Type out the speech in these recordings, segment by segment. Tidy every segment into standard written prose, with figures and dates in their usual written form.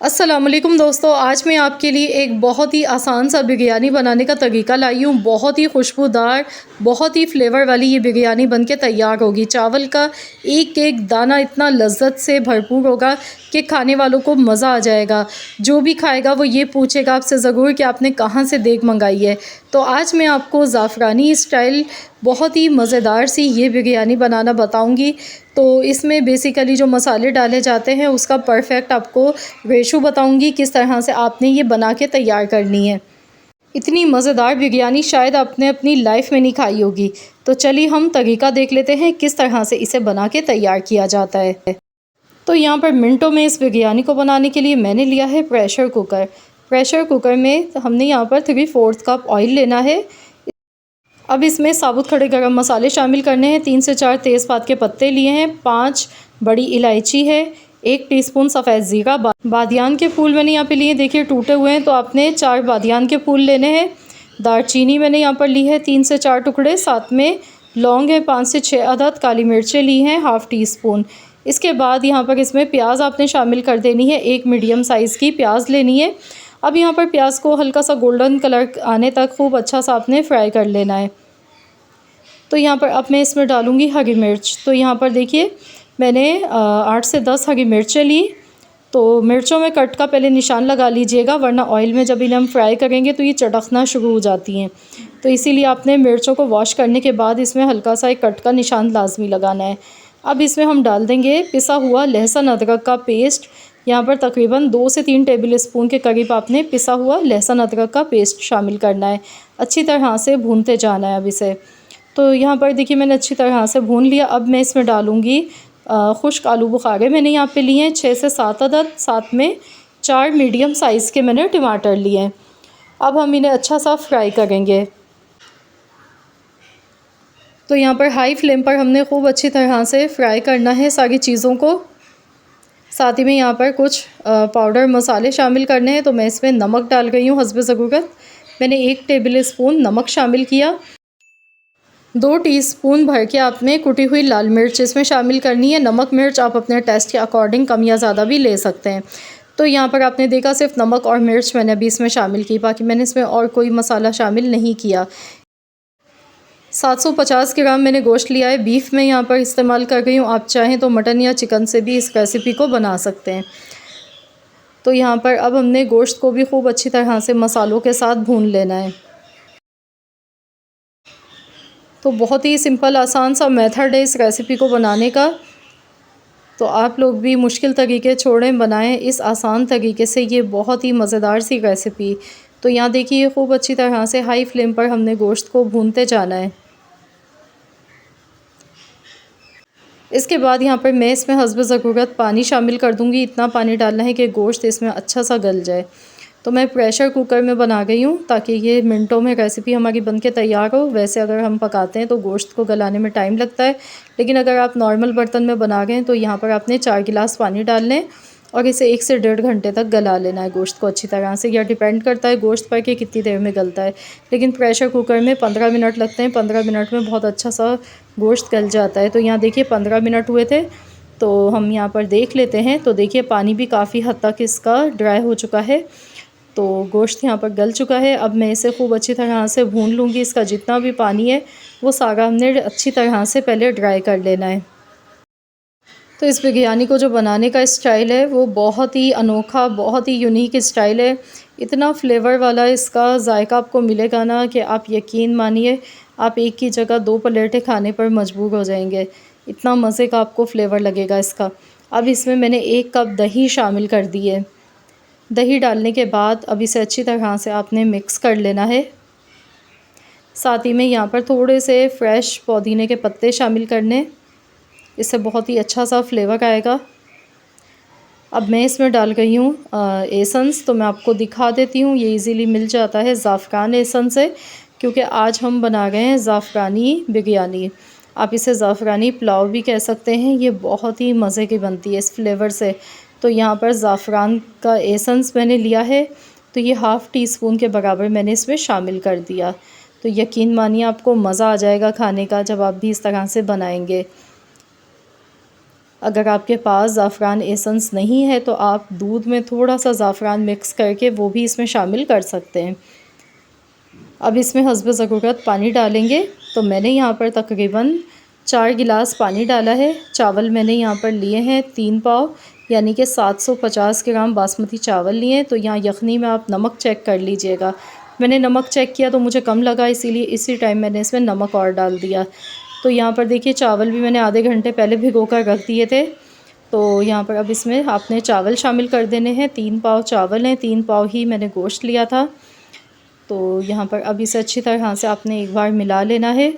अस्सलाम वालेकुम दोस्तों, आज मैं आपके लिए एक बहुत ही आसान सा बिरयानी बनाने का तरीका लाई हूँ। बहुत ही खुशबूदार, बहुत ही फ्लेवर वाली ये बिरयानी बनके तैयार होगी। चावल का एक एक दाना इतना लज़्ज़त से भरपूर होगा कि खाने वालों को मज़ा आ जाएगा। जो भी खाएगा वो ये पूछेगा आपसे ज़रूर कि आपने कहाँ से देग मंगाई है। तो आज मैं आपको ज़ाफ़रानी स्टाइल बहुत ही मज़ेदार सी ये बिरयानी बनाना बताऊँगी। तो इसमें बेसिकली जो मसाले डाले जाते हैं उसका परफ़ेक्ट आपको रेशो बताऊंगी, किस तरह से आपने ये बना के तैयार करनी है। इतनी मज़ेदार बिरयानी शायद आपने अपनी लाइफ में नहीं खाई होगी। तो चलिए हम तरीका देख लेते हैं किस तरह से इसे बना के तैयार किया जाता है। तो यहाँ पर मिनटों में इस बिरयानी को बनाने के लिए मैंने लिया है प्रेशर कुकर। प्रेशर कुकर में हमने यहाँ पर 3/4 कप ऑयल लेना है। अब इसमें साबुत खड़े गरम मसाले शामिल करने हैं। 3 से 4 तेज़पात के पत्ते लिए हैं, 5 बड़ी इलायची है, 1 टीस्पून सफ़ेद ज़ीरा, बादियान के फूल मैंने यहाँ पे लिए, देखिए टूटे हुए हैं, तो आपने 4 बादियान के फूल लेने हैं। दालचीनी मैंने यहाँ पर ली है 3 से 4 टुकड़े, साथ में लौंग है 5 से 6 अदद, काली मिर्चें ली हैं ½ टीस्पून। इसके बाद यहाँ पर इसमें प्याज आपने शामिल कर देनी है, 1 मीडियम साइज़ की प्याज लेनी है। अब यहाँ पर प्याज को हल्का सा गोल्डन कलर आने तक खूब अच्छा सा आपने फ्राई कर लेना है। तो यहाँ पर अब मैं इसमें डालूँगी हरी मिर्च। तो यहाँ पर देखिए मैंने 8 से 10 हरी मिर्चें ली। तो मिर्चों में कट का पहले निशान लगा लीजिएगा, वरना ऑयल में जब इन्हें हम फ्राई करेंगे तो ये चटकना शुरू हो जाती हैं। तो इसीलिए आपने मिर्चों को वॉश करने के बाद इसमें हल्का सा एक कट का निशान लाजमी लगाना है। अब इसमें हम डाल देंगे पिसा हुआ लहसुन अदरक का पेस्ट। यहाँ पर तकरीबन 2 से 3 टेबल स्पून के करीब आपने पिसा हुआ लहसुन अदरक का पेस्ट शामिल करना है। अच्छी तरह से भूनते जाना है अब इसे। तो यहाँ पर देखिए मैंने अच्छी तरह से भून लिया। अब मैं इसमें डालूँगी खुश्क आलू बुखारे। मैंने यहाँ पे लिए हैं 6 से 7 अदद, साथ में 4 मीडियम साइज़ के मैंने टमाटर लिए हैं। अब हम इन्हें अच्छा सा फ्राई करेंगे। तो यहाँ पर हाई फ्लेम पर हमने खूब अच्छी तरह से फ्राई करना है सारी चीज़ों को। साथ ही में यहाँ पर कुछ पाउडर मसाले शामिल करने हैं। तो मैं इसमें नमक डाल रही हूँ हस्ब ज़रूरत। मैंने 1 टेबल स्पून नमक शामिल किया। 2 टीस्पून भर के आपने कुटी हुई लाल मिर्च इसमें शामिल करनी है। नमक मिर्च आप अपने टेस्ट के अकॉर्डिंग कम या ज़्यादा भी ले सकते हैं। तो यहाँ पर आपने देखा सिर्फ नमक और मिर्च मैंने अभी इसमें शामिल की, बाकी मैंने इसमें और कोई मसाला शामिल नहीं किया। 750 ग्राम मैंने गोश्त लिया है, बीफ में यहाँ पर इस्तेमाल कर रही हूँ। आप चाहें तो मटन या चिकन से भी इस रेसिपी को बना सकते हैं। तो यहाँ पर अब हमने गोश्त को भी खूब अच्छी तरह से मसालों के साथ भून लेना है। तो बहुत ही सिंपल आसान सा मेथड है इस रेसिपी को बनाने का। तो आप लोग भी मुश्किल तरीके छोड़ें, बनाएं इस आसान तरीके से ये बहुत ही मज़ेदार सी रेसिपी। तो यहाँ देखिए खूब अच्छी तरह से हाई फ्लेम पर हमने गोश्त को भूनते जाना है। इसके बाद यहाँ पर मैं इसमें हस्ब ज़रूरत पानी शामिल कर दूँगी। इतना पानी डालना है कि गोश्त इसमें अच्छा सा गल जाए। तो मैं प्रेशर कुकर में बना गई हूँ ताकि ये मिनटों में रेसिपी हमारी बन के तैयार हो। वैसे अगर हम पकाते हैं तो गोश्त को गलाने में टाइम लगता है, लेकिन अगर आप नॉर्मल बर्तन में बना रहे हैं तो यहाँ पर आपने 4 गिलास पानी डाल लें और इसे 1 से 1.5 घंटे तक गला लेना है गोश्त को अच्छी तरह से। यह डिपेंड करता है गोश्त पर कि कितनी देर में गलता है, लेकिन प्रेशर कुकर में 15 मिनट लगते हैं। 15 मिनट में बहुत अच्छा सा गोश्त गल जाता है। तो यहाँ देखिए 15 मिनट हुए थे। तो हम यहाँ पर देख लेते हैं। तो देखिए पानी भी काफ़ी हद तक इसका ड्राई हो चुका है। तो गोश्त यहाँ पर गल चुका है। अब मैं इसे खूब अच्छी तरह से भून लूँगी। इसका जितना भी पानी है वो सारा हमने अच्छी तरह से पहले ड्राई कर लेना है। तो इस बिरयानी को जो बनाने का स्टाइल है वो बहुत ही अनोखा, बहुत ही यूनिक स्टाइल है। इतना फ्लेवर वाला इसका जायका आपको मिलेगा ना कि आप यकीन मानिए आप एक की जगह 2 प्लेटें खाने पर मजबूर हो जाएंगे। इतना मज़े का आपको फ्लेवर लगेगा इसका। अब इसमें मैंने 1 कप दही शामिल कर दी है। दही डालने के बाद अब इसे अच्छी तरह से आपने मिक्स कर लेना है। साथ ही में यहाँ पर थोड़े से फ्रेश पुदीने के पत्ते शामिल करने, इससे बहुत ही अच्छा सा फ्लेवर आएगा। अब मैं इसमें डाल रही हूँ एसेंस। तो मैं आपको दिखा देती हूँ, ये इजीली मिल जाता है ज़ाफ़रान एसेंस है, क्योंकि आज हम बना रहे हैं ज़ाफ़रानी बिरयानी। आप इसे ज़ाफ़रानी पुलाव भी कह सकते हैं। ये बहुत ही मज़े की बनती है इस फ्लेवर से। तो यहाँ पर ज़ाफ़रान का एसेंस मैंने लिया है, तो ये ½ टीस्पून के बराबर मैंने इसमें शामिल कर दिया। तो यकीन मानिए आपको मज़ा आ जाएगा खाने का जब आप भी इस तरह से बनाएंगे। अगर आपके पास ज़ाफ़रान एसेंस नहीं है तो आप दूध में थोड़ा सा ज़ाफ़रान मिक्स करके वो भी इसमें शामिल कर सकते हैं। अब इसमें हस्ब ज़रूरत पानी डालेंगे। तो मैंने यहाँ पर तकरीबन 4 गिलास पानी डाला है। चावल मैंने यहाँ पर लिए हैं 3 पाव, यानी कि 750 ग्राम बासमती चावल लिए हैं। तो यहाँ यखनी में आप नमक चेक कर लीजिएगा। मैंने नमक चेक किया तो मुझे कम लगा, इसीलिए इसी टाइम मैंने इसमें नमक और डाल दिया। तो यहाँ पर देखिए चावल भी मैंने आधे घंटे पहले भिगो कर रख दिए थे। तो यहाँ पर अब इसमें आपने चावल शामिल कर देने हैं। 3 पाव चावल हैं, 3 पाव ही मैंने गोश्त लिया था। तो यहाँ पर अब इसे अच्छी तरह से आपने एक बार मिला लेना है।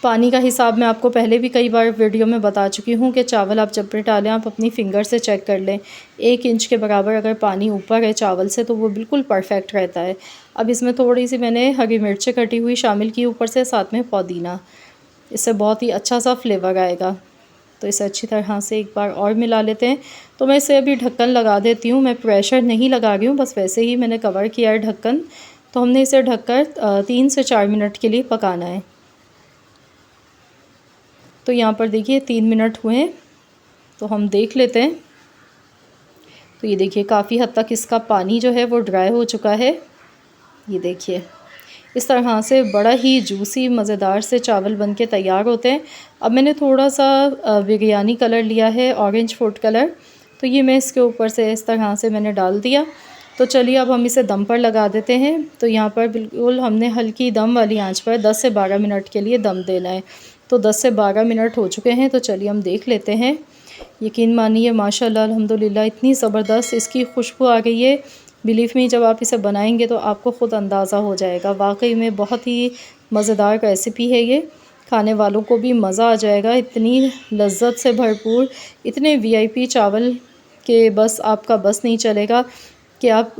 पानी का हिसाब मैं आपको पहले भी कई बार वीडियो में बता चुकी हूँ कि चावल आप जब भी डालें आप अपनी फ़िंगर से चेक कर लें। 1 इंच के बराबर अगर पानी ऊपर है चावल से तो वो बिल्कुल परफेक्ट रहता है। अब इसमें थोड़ी सी मैंने हरी मिर्च कटी हुई शामिल की ऊपर से, साथ में पुदीना। इससे बहुत ही अच्छा सा फ्लेवर आएगा। तो इसे अच्छी तरह से एक बार और मिला लेते हैं। तो मैं इसे अभी ढक्कन लगा देती हूँ। मैं प्रेशर नहीं लगा रही हूँ, बस वैसे ही मैंने कवर किया है ढक्कन। तो हमने इसे ढककर 3 से 4 मिनट के लिए पकाना है। तो यहाँ पर देखिए 3 मिनट हुए हैं, तो हम देख लेते हैं। तो ये देखिए काफ़ी हद तक इसका पानी जो है वो ड्राई हो चुका है। ये देखिए इस तरह से बड़ा ही जूसी मज़ेदार से चावल बन के तैयार होते हैं। अब मैंने थोड़ा सा बिरयानी कलर लिया है, ऑरेंज फूड कलर। तो ये मैं इसके ऊपर से इस तरह से मैंने डाल दिया। तो चलिए अब हम इसे दम पर लगा देते हैं। तो यहाँ पर बिल्कुल हमने हल्की दम वाली आंच पर 10 से 12 मिनट के लिए दम देना है। तो 10 से 12 मिनट हो चुके हैं। तो चलिए हम देख लेते हैं। यकीन मानिए माशाल्लाह अल्हम्दुलिल्लाह इतनी ज़बरदस्त इसकी खुशबू आ गई है। बिलीव मी जब आप इसे बनाएंगे तो आपको ख़ुद अंदाज़ा हो जाएगा। वाकई में बहुत ही मज़ेदार रेसिपी है ये, खाने वालों को भी मज़ा आ जाएगा। इतनी लज्जत से भरपूर, इतने वीआईपी चावल के बस आपका बस नहीं चलेगा कि आप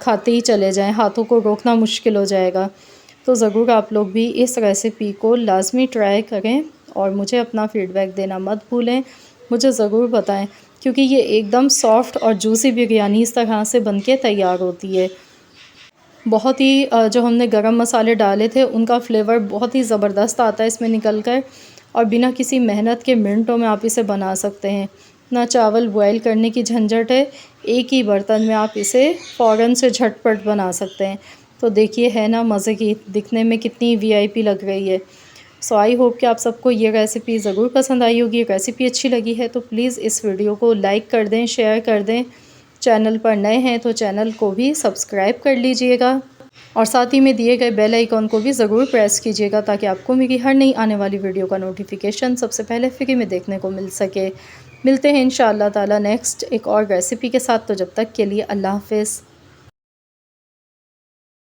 खाते ही चले जाएं, हाथों को रोकना मुश्किल हो जाएगा। तो ज़रूर आप लोग भी इस रेसिपी को लाज़मी ट्राई करें और मुझे अपना फ़ीडबैक देना मत भूलें। मुझे ज़रूर बताएं, क्योंकि ये एकदम सॉफ़्ट और जूसी बिरयानी इस तरह से बन के तैयार होती है। बहुत ही जो हमने गरम मसाले डाले थे उनका फ्लेवर बहुत ही ज़बरदस्त आता है इसमें निकल कर, और बिना किसी मेहनत के मिनटों में आप इसे बना सकते हैं। ना चावल बॉयल करने की झंझट है, एक ही बर्तन में आप इसे फ़ौरन से झटपट बना सकते हैं। तो देखिए है ना मज़े की, दिखने में कितनी वीआईपी लग रही है। सो आई होप कि आप सबको ये रेसिपी ज़रूर पसंद आई होगी। रेसिपी अच्छी लगी है तो प्लीज़ इस वीडियो को लाइक कर दें, शेयर कर दें। चैनल पर नए हैं तो चैनल को भी सब्सक्राइब कर लीजिएगा और साथ ही में दिए गए बेल आइकॉन को भी ज़रूर प्रेस कीजिएगा ताकि आपको मेरी हर नई आने वाली वीडियो का नोटिफिकेशन सबसे पहले फ्री में देखने को मिल सके। मिलते हैं इंशाअल्लाह ताला नेक्स्ट एक और रेसिपी के साथ। तो जब तक के लिए अल्लाह हाफ़िज़।